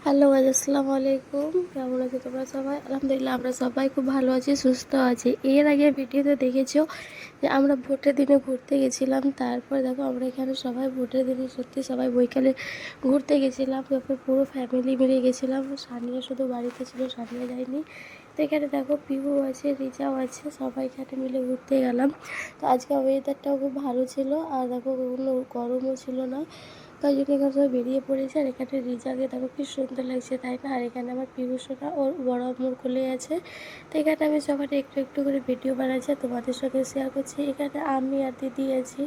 Hello guys, আসসালামু আলাইকুম। কেমন আছো তোমরা সবাই? আলহামদুলিল্লাহ আমরা সবাই খুব ভালো আছি, সুস্থ আছি। এর আগে ভিডিওতে দেখেছো যে আমরা ভোটের দিনে ঘুরতে গেছিলাম। তারপর দেখো আমরা এখানে সবাই ভোটের দিনে সত্যি সবাই বৈকালে ঘুরতে গেছিলাম। তারপর পুরো ফ্যামিলি মিলে গেছিলাম। সানিয়া শুধু বাড়িতে ছিল, সানিয়া যায়নি। তো এখানে দেখো পিহু আছে, রিচাও আছে, সবাই এখানে মিলে ঘুরতে গেলাম। তো আজকে ওয়েদারটাও খুব ভালো ছিল, আর দেখো কোনো গরমও ছিল না। তাই জন্য এখানে সবাই বেরিয়ে পড়েছে। আর এখানে রিজাকে দেখো কি সুন্দর লাগছে, তাই না? আর এখানে আমার পিউসোটা ওর বড় আম্মুর কোলে আছে। তো এখানে আমি সবার একটু একটু করে ভিডিও বানাচ্ছি, তোমাদের সঙ্গে শেয়ার করছি। এখানে আমি আর দিদি আছি।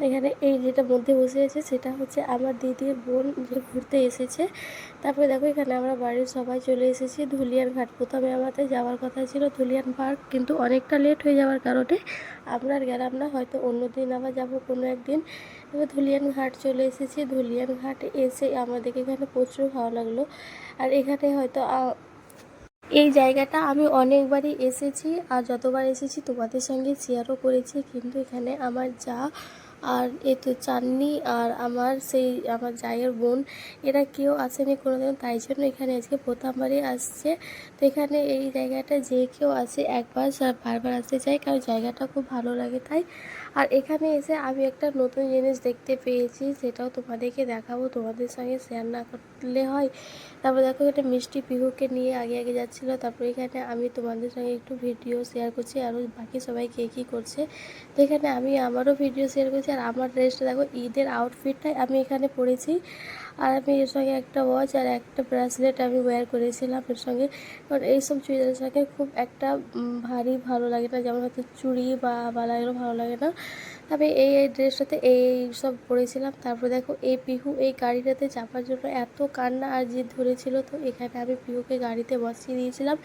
এখানে এই যেটা মধ্যে বসে আছে সেটা হচ্ছে আমার দিদির বোন, যে ঘুরতে এসেছে। তারপরে দেখো এখানে আমরা বাড়ির সবাই চলে এসেছি ধুলিয়ান ঘাট। প্রথমে আমাদের যাওয়ার কথা ছিল ধুলিয়ান পার্ক, কিন্তু অনেকটা লেট হয়ে যাওয়ার কারণে আমরা আর গেলাম না। হয়তো অন্য দিন আবার যাবো কোনো একদিন। এবার ধুলিয়ান ঘাট চলে এসেছি। ধুলিয়ান ঘাট এসে আমাদেরকে এখানে প্রচুর ভালো লাগলো। আর এখানে হয়তো এই জায়গাটা আমি অনেকবারই এসেছি, আর যতবার এসেছি তোমাদের সঙ্গে শেয়ারও করেছি। কিন্তু এখানে আমার যা আর এই তো চাঁদনি আর আমার জায়ের বোন, এরা কেউ আসেনি কোনোদিন, তাই জন্য এখানে আজকে প্রথমবারই আসছে। তো এখানে এই জায়গাটা যে কেউ আসে একবার বারবার আসতে চাই, কারণ জায়গাটা খুব ভালো লাগে তাই। আর এখানে এসে আমি একটা নতুন জিনিস দেখতে পেয়েছি, সেটাও তোমাদেরকে দেখাবো, তোমাদের সঙ্গে শেয়ার না করলে হয়। তারপর দেখো এটা মিষ্টি পিহুকে নিয়ে আগে আগে যাচ্ছিলো। তারপরে এখানে আমি তোমাদের সঙ্গে একটু ভিডিও শেয়ার করছি, আরও বাকি সবাই কে কী করছে। তো এখানে আমি আমারও ভিডিও শেয়ার করছি। আর আমার ড্রেসটা দেখো, ঈদের আউটফিটটাই আমি এখানে পরেছি। আর আমি এর সঙ্গে একটা ওয়াচ আর একটা ব্রেসলেট আমি ওয়্যার করেছিলাম এর সঙ্গে। কারণ এইসব চুড়িদারের সঙ্গে খুব একটা ভারী ভালো লাগে না, যেমন হয়তো চুড়ি বা বালা এগুলো ভালো লাগে না। আমি এই ড্রেসটাতে এই সব পরেছিলাম। তারপর দেখো এই পিহু এই গাড়িটাতে চাপার জন্য এত কান্না আর জিদ ধরেছিল। তো এখানে আমি পিহুকে গাড়িতে বসিয়ে দিয়েছিলাম।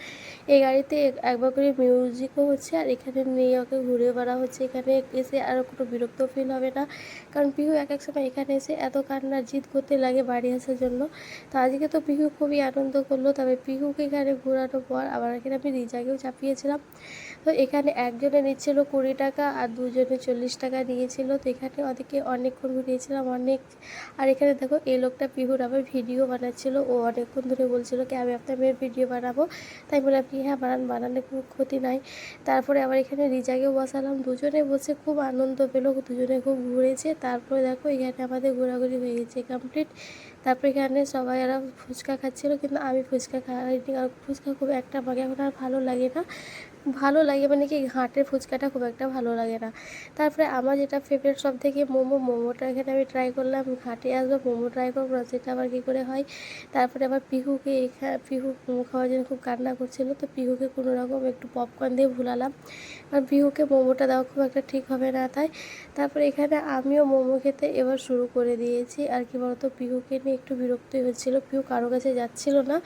এই গাড়িতে একবার করে মিউজিকও হচ্ছে, আর এখানে নিয়ে ওকে ঘুরে বেড়া হচ্ছে। এখানে এসে আর কোনো বিরক্ত ফিল হবে না, কারণ পিহু এক এক সময় এখানে এসে এত কান্নার জিদ করতে লাগে বাড়ি আসার জন্য। তো আজকে তো পিহু খুবই আনন্দ করলো। তবে পিহুকে এখানে ঘোরানোর পর আবার এখানে আমি রিজাকেও চাপিয়েছিলাম। তো এখানে একজনে নিচ্ছিল 20 টাকা আর দুজনে 40 টাকা নিয়েছিল। তো এখানে ওদেরকে অনেকক্ষণ ঘুরিয়েছিলাম অনেক। আর এখানে দেখো এই লোকটা পিহুর আবার ভিডিও বানাচ্ছিল। ও অনেকক্ষণ ধরে বলছিল কি আমি আপনার মেয়ের ভিডিও বানাবো। তাই বলে আপনি হ্যাঁ বানান, বানালে কোনো ক্ষতি নাই। তারপরে আবার এখানে রিজাকেও বসালাম, দুজনে বসে খুব আনন্দ পেলো, দুজনে খুব ঘুরেছে। তারপরে দেখো এখানে আমাদের ঘোরাঘুরি হয়ে গেছে কমপ্লিট। তারপরে এখানে সবাই আর ফুচকা খাচ্ছিলো, কিন্তু আমি ফুচকা খাইনি, কারণ ফুচকা খুব একটা আমাকে এখন আর ভালো লাগে না। ভালো লাগে মানে কি, ঘাটের ফুচকাটা খুব একটা ভালো লাগে না। তারপরে আমার যেটা ফেভারিট সব থেকে মোমোটা এখানে আমি ট্রাই করলাম। ঘাটে আসবো মোমো ট্রাই করবো না, সেটা আবার কী করে হয়। তারপরে আবার পিহু মোমো খাওয়ার জন্য খুব কান্না করছিলো। তো পিহুকে কোনো রকম একটু পপকর্ন দিয়ে ভুলালাম, কারণ পিহুকে মোমোটা দেওয়া খুব একটা ঠিক হবে না তাই। তারপরে এখানে আমিও মোমো খেতে এবার শুরু করে দিয়েছি। আর কি বলতো, পিহুকে নিয়ে একটু বিরক্তই হচ্ছিলো, পিহু কারো কাছে যাচ্ছিল না।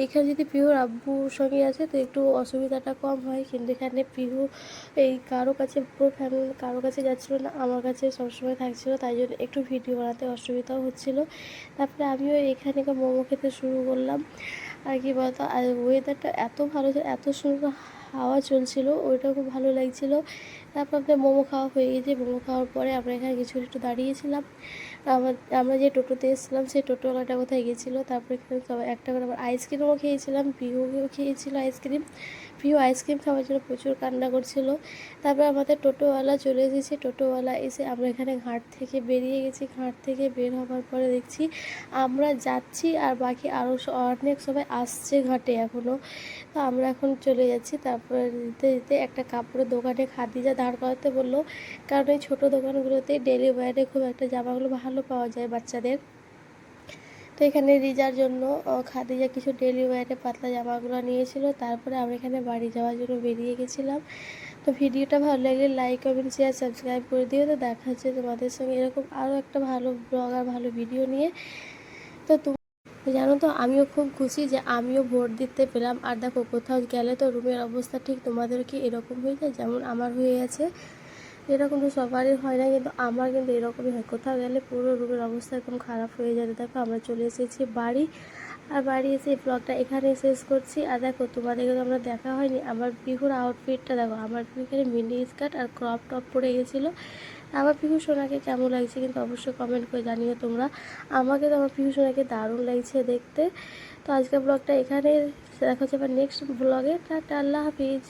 এখানে যদি পিহুর আব্বুর সঙ্গে আছে তো একটু অসুবিধাটা কম হয়, কিন্তু এখানে পিহু এই কারো কাছে, পুরো ফ্যামিলি কারো কাছে যাচ্ছিলো না, আমার কাছে সবসময় থাকছিলো, তাই জন্য একটু ভিডিও বানাতে অসুবিধাও হচ্ছিলো। তারপরে আমিও এখানে মোমো খেতে শুরু করলাম। আর কি বলতো, আর ওয়েদারটা এত ভালো ছিল, এত সুন্দর হাওয়া চলছিল, ওইটা খুব ভালো লাগছিলো। তারপর আমাদের মোমো খাওয়া হয়ে গেছে। মোমো খাওয়ার পরে আমরা এখানে কিছু একটু দাঁড়িয়েছিলাম। আমরা যে টোটোতে এসেছিলাম সেই টোটোওয়ালাটা কোথায় গেছিলো। তারপরে এখানে সবাই একটা করে আবার আইসক্রিমও খেয়েছিলাম, পিহুকেও খেয়েছিল আইসক্রিম। পিহু আইসক্রিম খাওয়ার জন্য প্রচুর কান্না করছিল। তারপর আমাদের টোটোওয়ালা চলে এসেছে। টোটোওয়ালা এসে আমরা এখানে ঘাট থেকে বেরিয়ে গেছি। ঘাট থেকে বের হওয়ার পরে দেখছি আমরা যাচ্ছি, আর বাকি আরও অনেক সবাই আসছে ঘাটে এখনও। তো আমরা এখন চলে যাচ্ছি। তারপরে যেতে যেতে একটা কাপড়ের দোকানে খাদিজা দাঁড় করাতে বললো, কারণ এই ছোটো দোকানগুলোতে ডেলি ওয়্যারে খুব একটা জামাগুলো ভালো পাওয়া যায় বাচ্চাদের। তো এখানে রিজার জন্য খাদিজা কিছু ডেলি ওয়্যারে পাতলা জামাগুলো নিয়েছিল। তারপরে আমরা এখানে বাড়ি যাওয়ার জন্য বেরিয়ে গেছিলাম। তো ভিডিওটা ভালো লাগলে লাইক কমেন্ট শেয়ার সাবস্ক্রাইব করে দিও। তো দেখা হচ্ছে তোমাদের সঙ্গে এরকম আরও একটা ভালো ব্লগ আর ভালো ভিডিও নিয়ে। তো জানো তো, আমিও খুব খুশি যে আমিও ভোট দিতে পেলাম। আর দেখো কোথাও গেলে তো রুমের অবস্থা ঠিক তোমাদের কি এরকম হয়ে যায় যেমন আমার হয়ে আছে। এরকম তো সবারই হয় না, কিন্তু আমার কিন্তু এরকমই হয়। কোথাও গেলে পুরো রুমের অবস্থা একদম খারাপ হয়ে যায়। দেখো আমরা চলে এসেছি বাড়ি, আর বাড়ি এসে এই ব্লগটা এখানেই শেষ করছি। আর দেখো তোমাদেরকে তো আমরা দেখা হয়নি, আমার পিহুর আউটফিটটা দেখো, আমার পিহু এখানে মিনি স্কার্ট আর ক্রপ টপ পরে গেছিলো। আমার পিহু সোনাকে কেমন লাগছে কিন্তু অবশ্যই কমেন্ট করে জানিও তোমরা। আমাকে তো আমার পিহু সোনাকে দারুণ লাগছে দেখতে। তো আজকের ব্লগটা এখানে, দেখা হচ্ছে আবার নেক্সট ব্লগে। টাটা, আল্লাহ হাফিজ।